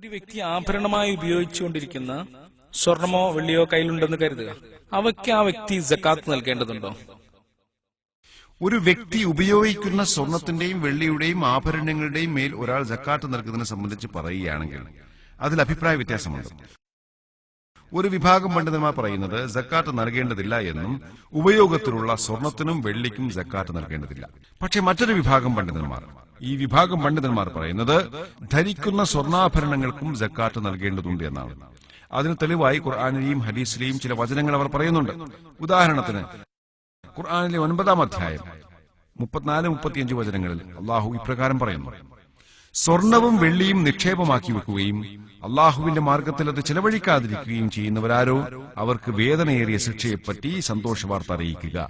ഒരു വ്യക്തി ആഭരണമായി ഉപയോഗിച്ചുകൊണ്ടിരിക്കുന്ന സ്വർണമോ വെള്ളിയോ കയ്യിലുണ്ടെന്ന് കരുതുക. അവയ്ക്ക് ആ വ്യക്തി സക്കാത്ത് നൽകേണ്ടതുണ്ടോ? ഒരു വ്യക്തി ഉപയോഗിക്കുന്ന സ്വർണത്തിന്റെയും വെള്ളിയുടെയും ആഭരണങ്ങളുടെയും മേൽ ഒരാൾ സക്കാത്ത് നൽകുന്നതിനെ സംബന്ധിച്ച് പറയുകയാണെങ്കിൽ അതിൽ അഭിപ്രായ വ്യത്യാസമുണ്ട്. ഒരു വിഭാഗം പണ്ഡിതന്മാർ പറയുന്നത് സക്കാത്ത് നൽകേണ്ടതില്ല എന്നും ഉപയോഗത്തിലുള്ള സ്വർണത്തിനും വെള്ളിക്കും സക്കാത്ത് നൽകേണ്ടതില്ല. പക്ഷെ മറ്റൊരു വിഭാഗം പണ്ഡിതന്മാർ പറയുന്നത് ധരിക്കുന്ന സ്വർണ്ണാഭരണങ്ങൾക്കും സക്കാത്ത് നൽകേണ്ടതുണ്ട് എന്നാണ്. അതിന് തെളിവായി ഖുർആനിലെയും ഹദീസിലെയും ചില വചനങ്ങൾ അവർ പറയുന്നുണ്ട്. ഉദാഹരണത്തിന് ഖുർആനിലെ 9-ാം അധ്യായം 34-35 വചനങ്ങളിൽ അള്ളാഹു ഇപ്രകാരം പറയുന്നു: സ്വർണവും വെള്ളിയും നിക്ഷേപമാക്കി വെക്കുകയും അള്ളാഹുവിന്റെ മാർഗത്തിൽ അത് ചെലവഴിക്കാതിരിക്കുകയും ചെയ്യുന്നവരാരോ അവർക്ക് വേദനയേറിയ ശിക്ഷയെപ്പറ്റി സന്തോഷവാർത്ത അറിയിക്കുക.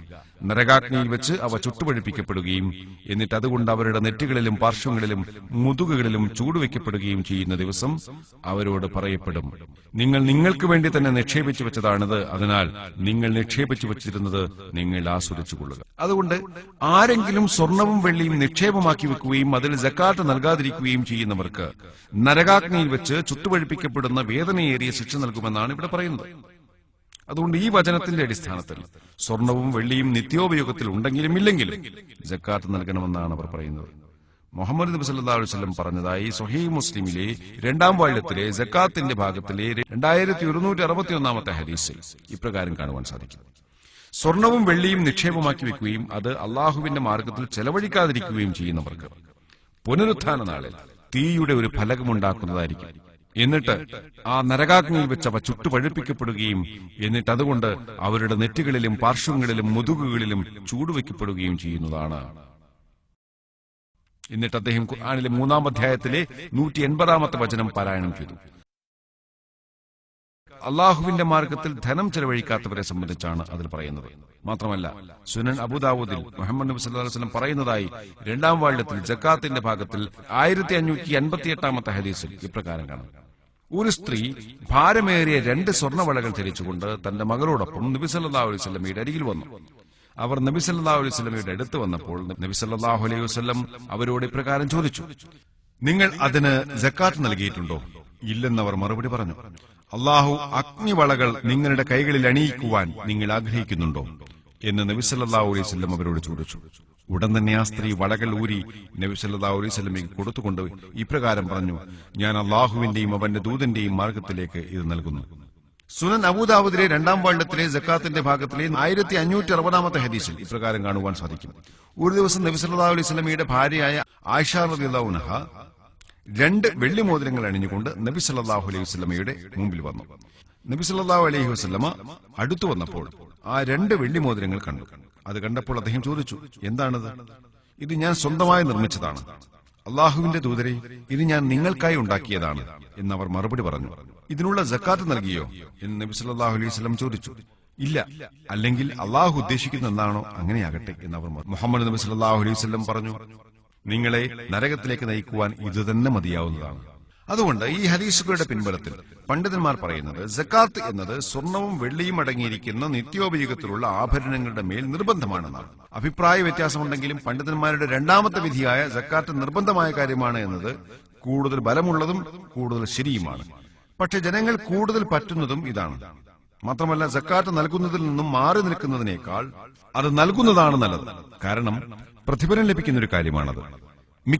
നരകാഗ്നിയിൽ വെച്ച് അവ ചുട്ടുപഴുപ്പിക്കപ്പെടുകയും എന്നിട്ട് അതുകൊണ്ട് അവരുടെ നെറ്റുകളിലും പാർശ്വങ്ങളിലും മുതുകുകളിലും ചൂടുവെക്കപ്പെടുകയും ചെയ്യുന്ന ദിവസം അവരോട് പറയപ്പെടും, നിങ്ങൾ നിങ്ങൾക്ക് വേണ്ടി തന്നെ നിക്ഷേപിച്ചു വെച്ചതാണിത്, അതിനാൽ നിങ്ങൾ നിക്ഷേപിച്ചു വെച്ചിരുന്നത് നിങ്ങൾ ആസ്വദിച്ചുകൊള്ളുക. അതുകൊണ്ട് ആരെങ്കിലും സ്വർണവും വെള്ളിയും നിക്ഷേപമാക്കി വെക്കുകയും അതിൽ സക്കാത്ത് നൽകാതിരിക്കുകയും ചെയ്യുന്നവർക്ക് നരകാഗ്നിയിൽ വെച്ച് ചുട്ടുപഴുപ്പിക്കപ്പെടുന്ന വേദനയേറിയ ശിക്ഷ നൽകുമെന്നാണ് ഇവിടെ പറയുന്നത്. അതുകൊണ്ട് ഈ വചനത്തിന്റെ അടിസ്ഥാനത്തിൽ സ്വർണവും വെള്ളിയും നിത്യോപയോഗത്തിൽ ഉണ്ടെങ്കിലും ഇല്ലെങ്കിലും സക്കാത്ത് നൽകണമെന്നാണ് അവർ പറയുന്നത്. മുഹമ്മദ് നബി സല്ലല്ലാഹു അലൈഹി വസല്ലം പറഞ്ഞതായി സ്വഹീഹ് മുസ്ലിമിലെ 2-ാം വാള്യത്തിലെ സക്കാത്തിന്റെ ഭാഗത്തിലെ 2161-ാമത്തെ ഹദീസിൽ ഇപ്രകാരം കാണുവാൻ സാധിക്കും: സ്വർണവും വെള്ളിയും നിക്ഷേപമാക്കി വെക്കുകയും അത് അള്ളാഹുവിന്റെ മാർഗത്തിൽ ചെലവഴിക്കാതിരിക്കുകയും ചെയ്യുന്നവർക്ക് പുനരുത്ഥാന നാളിൽ തീയുടെ ഒരു ഫലകമുണ്ടാക്കുന്നതായിരിക്കും. എന്നിട്ട് ആ നരകാഗ്നിയിൽ വെച്ച് അവ ചുട്ടുപഴുപ്പിക്കപ്പെടുകയും എന്നിട്ട് അതുകൊണ്ട് അവരുടെ നെറ്റുകളിലും പാർശ്വങ്ങളിലും മുതുകുകളിലും ചൂടുവെക്കപ്പെടുകയും ചെയ്യുന്നതാണ്. എന്നിട്ട് അദ്ദേഹം ഖുർആനിലെ 3-ാം അധ്യായത്തിലെ 180-ാമത്തെ വചനം പാരായണം ചെയ്തു. അള്ളാഹുവിന്റെ മാർഗത്തിൽ ധനം ചെലവഴിക്കാത്തവരെ സംബന്ധിച്ചാണ് അതിൽ പറയുന്നത്. മാത്രമല്ല സുനൻ അബൂദാവൂദിൽ മുഹമ്മദ് നബി സല്ലല്ലാഹു അലൈഹി വസല്ലം പറയുന്നതായി 2-ാം വാള്യത്തിൽ സക്കാത്തിന്റെ ഭാഗത്തിൽ 1558-ാമത്തെ ഹദീസിൽ ഇപ്രകാരം കാണാം: ഒരു സ്ത്രീ ഭാരമേറിയ 2 സ്വർണ്ണവളകൾ ധരിച്ചുകൊണ്ട് തന്റെ മകളോടൊപ്പം നബി സല്ലല്ലാഹു അലൈഹി വസല്ലമയുടെ അരികിൽ വന്നു. അവർ നബി സല്ലല്ലാഹു അലൈഹി വസല്ലമയുടെ അടുത്ത് വന്നപ്പോൾ നബി സല്ലല്ലാഹു അലൈഹി വസല്ലം അവരോട് ഇപ്രകാരം ചോദിച്ചു: നിങ്ങൾ അതിന് സക്കാത്ത് നൽകിയിട്ടുണ്ടോ? ഇല്ലെന്നവർ മറുപടി പറഞ്ഞു. അള്ളാഹു അഗ്നിവളകൾ നിങ്ങളുടെ കൈകളിൽ അണിയിക്കുവാൻ നിങ്ങൾ ആഗ്രഹിക്കുന്നുണ്ടോ എന്ന് നബി സല്ലല്ലാഹു അലൈഹി വസല്ലം അവരോട് ചോദിച്ചു. ഉടൻ തന്നെ ആ സ്ത്രീ വളകൾ ഊരി നബി സല്ലല്ലാഹു അലൈഹി വസല്ലമയ്ക്ക് കൊടുത്തുകൊണ്ട് ഇപ്രകാരം പറഞ്ഞു: ഞാൻ അള്ളാഹുവിന്റെയും അവന്റെ ദൂതന്റെയും മാർഗത്തിലേക്ക് ഇത് നൽകുന്നു. സുനൻ അബൂദാവൂദിലെ 2-ാം വാള്യത്തിലെ സക്കാത്തിന്റെ ഭാഗത്തിലെ 1560-ാമത്തെ ഹദീസിൽ ഇപ്രകാരം കാണുവാൻ സാധിക്കും: ഒരു ദിവസം നബി സല്ലല്ലാഹു അലൈഹി വസല്ലമയുടെ ഭാര്യയായ ആയിഷ റളിയല്ലാഹു അൻഹ 2 വെള്ളി മോതിരങ്ങൾ അണിഞ്ഞുകൊണ്ട് നബി സല്ലല്ലാഹു അലൈഹി വസല്ലമയുടെ മുമ്പിൽ വന്നു. നബി സല്ലല്ലാഹു അലൈഹി വസല്ലമ അടുത്തു വന്നപ്പോൾ ആ 2 വെള്ളി മോതിരങ്ങൾ കണ്ടു. അത് കണ്ടപ്പോൾ അദ്ദേഹം ചോദിച്ചു: എന്താണത്? ഇത് ഞാൻ സ്വന്തമായി നിർമ്മിച്ചതാണ്. അള്ളാഹുവിന്റെ ദൂതരെ, ഇത് ഞാൻ നിങ്ങൾക്കായി ഉണ്ടാക്കിയതാണ് എന്നവർ മറുപടി പറഞ്ഞു. ഇതിനുള്ള സക്കാത്ത് നൽകിയോ എന്ന് നബി സല്ലല്ലാഹു അലൈഹി വസല്ലം ചോദിച്ചു. ഇല്ല, അല്ലെങ്കിൽ അള്ളാഹു ഉദ്ദേശിക്കുന്ന എന്താണോ അങ്ങനെയാകട്ടെ എന്നവർ. മുഹമ്മദ് നബി സല്ലല്ലാഹു അലൈഹി വസല്ലം പറഞ്ഞു: നിങ്ങളെ നരകത്തിലേക്ക് നയിക്കുവാൻ ഇതുതന്നെ മതിയാവുന്നതാണ്. അതുകൊണ്ട് ഈ ഹദീസുകളുടെ പിൻബലത്തിൽ പണ്ഡിതന്മാർ പറയുന്നത് സക്കാത്ത് എന്നത് സ്വർണവും വെള്ളിയും അടങ്ങിയിരിക്കുന്ന നിത്യോപയോഗത്തിലുള്ള ആഭരണങ്ങളുടെ മേൽ നിർബന്ധമാണെന്നാണ്. അഭിപ്രായ വ്യത്യാസമുണ്ടെങ്കിലും പണ്ഡിതന്മാരുടെ 2-ാമത്തെ വിധിയായ സക്കാത്ത് നിർബന്ധമായ കാര്യമാണ് എന്നത് കൂടുതൽ ബലമുള്ളതും കൂടുതൽ ശരിയുമാണ്. പക്ഷെ ജനങ്ങൾ കൂടുതൽ പറ്റുന്നതും ഇതാണ്. മാത്രമല്ല സക്കാത്ത് നൽകുന്നതിൽ നിന്നും മാറി നിൽക്കുന്നതിനേക്കാൾ അത് നൽകുന്നതാണ് നല്ലത്. കാരണം പ്രതിഫലം ലഭിക്കുന്ന ഒരു കാര്യമാണത്.